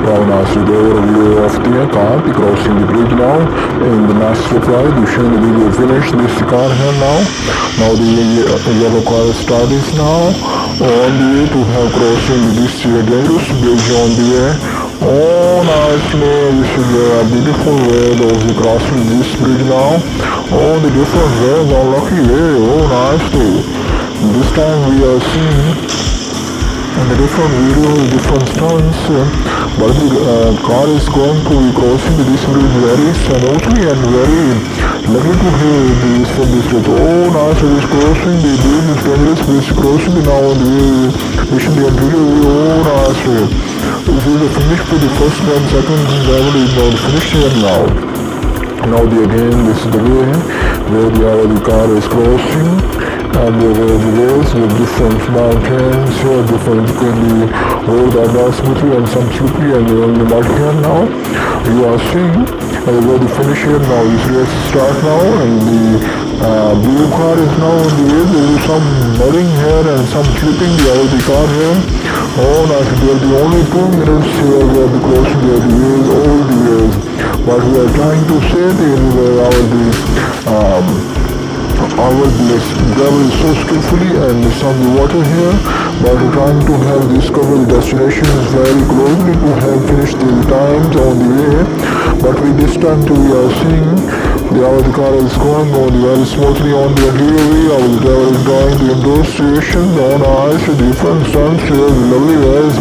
Now nicely the overview of the car, the crossing the bridge now. In the next slide, you show the video finish this car here now. Now the yellow car start is now on the way to have crossing this dangerous bridge on the way. Oh nicely, this is a beautiful way of the crossing this bridge now. Oh, the different ways are lucky way. Oh nicely. This time we are seeing the different videos, different stunts, but the car is going to be crossing this bridge very smoothly and very lucky to hear this from this bridge. Oh nice, it is crossing the bridge, is dangerous bridge, crossing the now on the mission the interior view. Oh nice. This is the finish for the first one, second level is now the finish here now. Now again, this is the way where the car is crossing, and there are the ways with different mountains, different can be road are not smoothly and some slippery, and we're on the mud here now. You are seeing where the finish here now, this race start now, and the blue car is now on the way. There is some mudding here and some slipping the car here. Oh nice, they are the only 2 minutes here where the crossing the ways, all the ways. But we are trying to say our travel is so skillfully and some water here, but we're trying to have discover the destinations very closely to have finished the times on the way. But with this time too, we are seeing the car is going on very smoothly on the highway. Our driver is going to indoor stations on ice, different stunts here, lovely ways.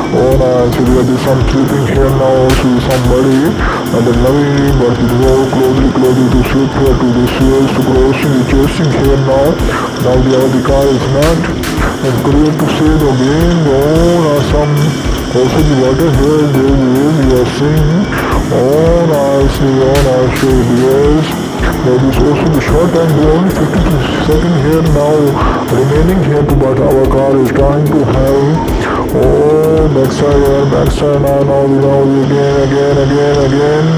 Oh nice, there is some slipping here now, also some muddy and the lovely, but it is all closely to slip here to this ways to crossing the chasing here now. Now the car is not and clear to say the again. Oh some also the water here, there is we are seeing. Oh nice, yes. There is also the short time, only 50 seconds here now remaining here, but our car is trying to have. Oh, backside now again,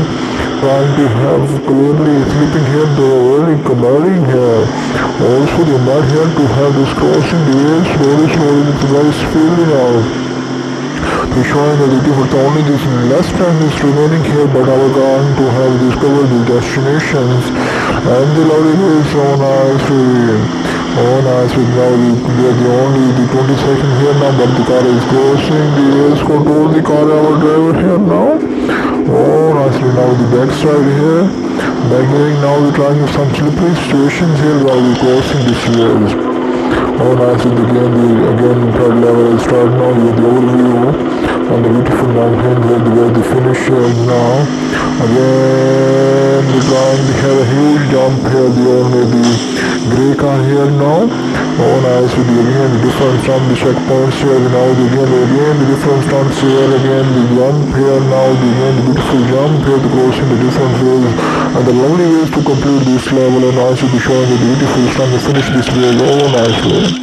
trying to have clearly sleeping here, the very muddy here. Also the mud here to have this crossing the way slowly, it's very speedy now. To showing the different only this less time is remaining here, but our going to have discovered the destinations and the lovely is so nice. Oh nice, now we are the only the 20 seconds here now, but the car is crossing the air control the car our driver here now. Oh nicely, now the backside here, backgearing now we're trying some slippery situations here while we're crossing this rails. Oh nice, again third level is start now with the overview on the beautiful mountains where the finish is now. Again we're trying to have a huge jump here, the grey car here now. Oh nice, again the difference from the checkpoints here now, again the different stunts here, again the jump here now, again the beautiful jump here to crossing the different ways and the lovely ways to complete this level, and also to showing the beautiful stunt to finish this race. Oh nicely.